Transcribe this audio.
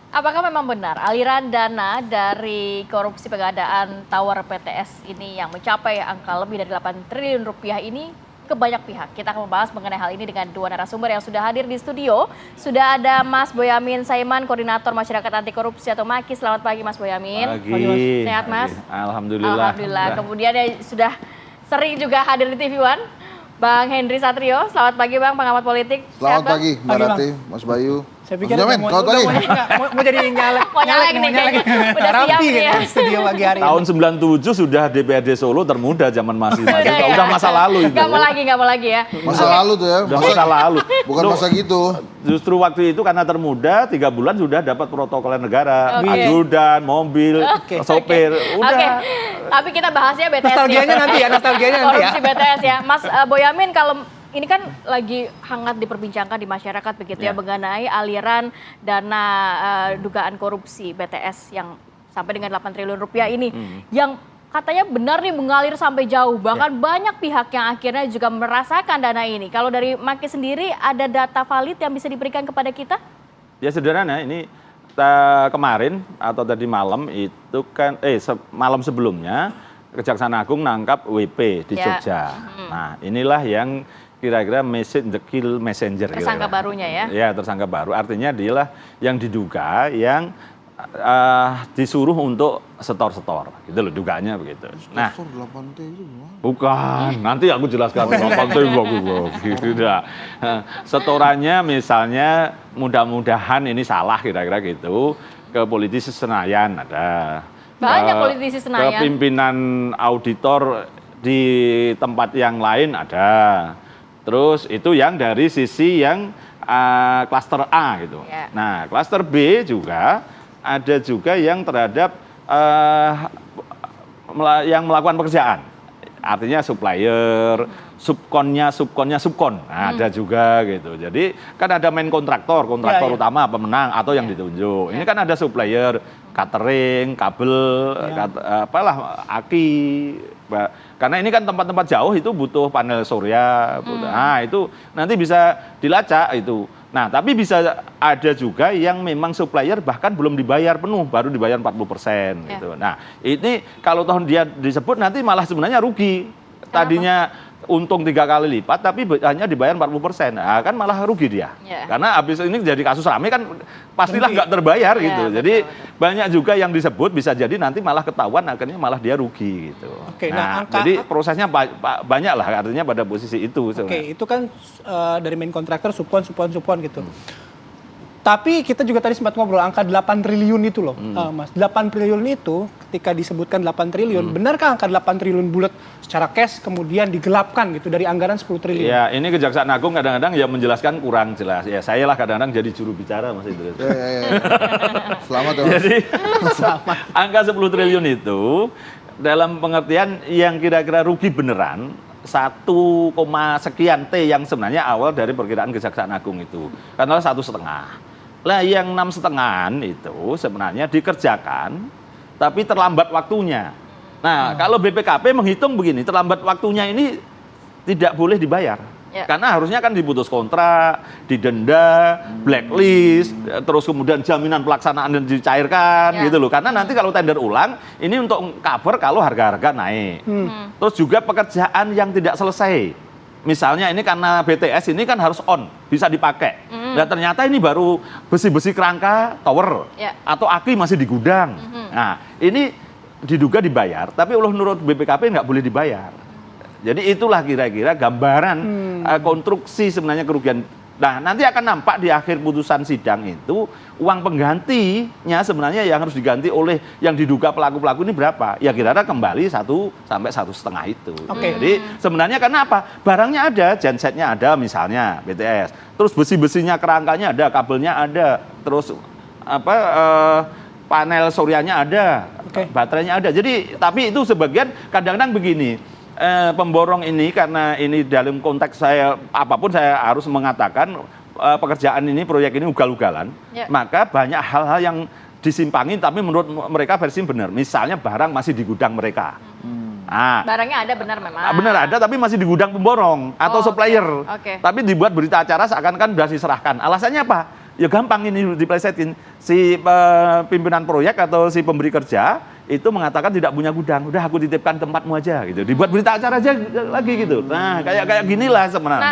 Apakah memang benar aliran dana dari korupsi pengadaan tower PTS ini yang mencapai angka lebih dari 8 triliun rupiah ini ke banyak pihak? Kita akan membahas mengenai hal ini dengan dua narasumber yang sudah hadir di studio. Sudah ada Mas Boyamin Saiman, Koordinator Masyarakat Anti Korupsi atau MAKI. Selamat pagi Mas Boyamin. Pagi. Sehat Mas? Alhamdulillah. Alhamdulillah. Kemudian sudah sering juga hadir di TV One, Bang Henry Satrio. Selamat pagi Bang, pengamat politik. Selamat pagi Mbak Rati, Mas Bayu. Saya pikir mau jadi nyalek. Mau nyalek nih kayaknya. Udah siap nih ya. Studio pagi hari Tahun ini. 97 sudah DPRD Solo termuda zaman masih mahasiswa. Udah masa lalu itu. Gak mau lagi ya. Masa lalu tuh ya. Udah masa lalu. Bukan masa gitu. Justru waktu itu karena termuda 3 bulan sudah dapat protokoler negara, Oke. ajudan, mobil, sopir, udah. Oke. Tapi kita bahasnya BTS Nostalgianya nanti ya, nostalgianya nanti ya. Korupsi BTS ya. Mas Boyamin, kalau ini kan lagi hangat diperbincangkan di masyarakat begitu ya, mengenai aliran dana dugaan korupsi BTS yang sampai dengan 8 triliun rupiah ini. Yang katanya benar nih mengalir sampai jauh. Bahkan banyak pihak yang akhirnya juga merasakan dana ini. Kalau dari MAKI sendiri ada data valid yang bisa diberikan kepada kita? Ya sederhana, ini kemarin atau tadi malam itu kan, malam sebelumnya Kejaksaan Agung nangkap WP di Jogja. Nah inilah yang kira-kira kill messenger. Tersangka barunya ya? Ya, tersangka baru. Artinya dialah yang diduga yang disuruh untuk setor-setor. Gitu loh dugaannya begitu. Nah, 8T itu gimana? bukan. Nanti aku jelaskan 8T gitu. Setorannya misalnya mudah-mudahan ini salah kira-kira gitu. Ke politisi Senayan ada. Banyak politisi Senayan. Ke pimpinan auditor di tempat yang lain ada. Terus itu yang dari sisi yang klaster A gitu. Yeah. Nah, klaster B juga ada juga yang terhadap yang melakukan pekerjaan. Artinya supplier, subkon. Nah, ada juga gitu. Jadi kan ada main kontraktor utama pemenang atau yang ditunjuk. Ini kan ada supplier, catering, kabel, aki. Karena ini kan tempat-tempat jauh itu butuh panel surya. Nah, itu nanti bisa dilacak itu. Nah, tapi bisa ada juga yang memang supplier bahkan belum dibayar penuh, baru dibayar 40% gitu. Nah, ini kalau tahun dia disebut nanti malah sebenarnya rugi. Tadinya untung 3 kali lipat, tapi hanya dibayar 40%. Nah, kan malah rugi dia. Karena habis ini jadi kasus rame kan pastilah nggak terbayar gitu. Jadi banyak juga yang disebut bisa jadi nanti malah ketahuan akhirnya malah dia rugi gitu. Oke, nah jadi prosesnya banyak lah artinya pada posisi itu. Oke, itu kan dari main kontraktor supon gitu. Tapi kita juga tadi sempat ngobrol angka 8 triliun itu loh, Mas. 8 triliun itu ketika disebutkan 8 triliun, benarkah angka 8 triliun bulat secara cash kemudian digelapkan gitu dari anggaran 10 triliun? Ya, ini Kejaksaan Agung kadang-kadang ya menjelaskan kurang jelas. Ya, saya lah kadang-kadang jadi juru bicara Mas Idris. Selamat ya Mas. Jadi angka 10 triliun itu dalam pengertian yang kira-kira rugi beneran 1, sekian T yang sebenarnya awal dari perkiraan Kejaksaan Agung itu. Karena 1,5. Lah yang 6,5 itu sebenarnya dikerjakan tapi terlambat waktunya. Nah, kalau BPKP menghitung begini, terlambat waktunya ini tidak boleh dibayar. Karena harusnya kan diputus kontrak, didenda, blacklist, terus kemudian jaminan pelaksanaan dan dicairkan gitu loh. Karena nanti kalau tender ulang, ini untuk cover kalau harga-harga naik. Terus juga pekerjaan yang tidak selesai. Misalnya ini karena BTS ini kan harus on, bisa dipakai. Dan ternyata ini baru besi-besi kerangka tower atau aki masih di gudang. Nah, ini diduga dibayar, tapi menurut BPKP nggak boleh dibayar. Jadi itulah kira-kira gambaran konstruksi sebenarnya kerugian. Nah, nanti akan nampak di akhir putusan sidang itu uang penggantinya sebenarnya yang harus diganti oleh yang diduga pelaku-pelaku ini berapa? Ya kira-kira kembali 1 sampai 1,5 itu. Jadi sebenarnya karena apa? Barangnya ada, gensetnya ada misalnya BTS. Terus besi-besinya kerangkanya ada, kabelnya ada. Terus panel suryanya ada, baterainya ada. Jadi tapi itu sebagian kadang-kadang begini. Pemborong ini karena ini dalam konteks saya apapun saya harus mengatakan pekerjaan ini proyek ini ugal-ugalan, maka banyak hal-hal yang disimpangi tapi menurut mereka versi benar. Misalnya barang masih di gudang mereka. Nah, barangnya ada benar memang. Benar ada tapi masih di gudang pemborong atau supplier. Tapi dibuat berita acara seakan-akan sudah diserahkan. Alasannya apa? ya gampang ini diplesetin. Si pimpinan proyek atau si pemberi kerja itu mengatakan tidak punya gudang, udah aku titipkan tempatmu aja gitu. Dibuat berita acara aja lagi gitu. Nah, kayak ginilah sebenarnya.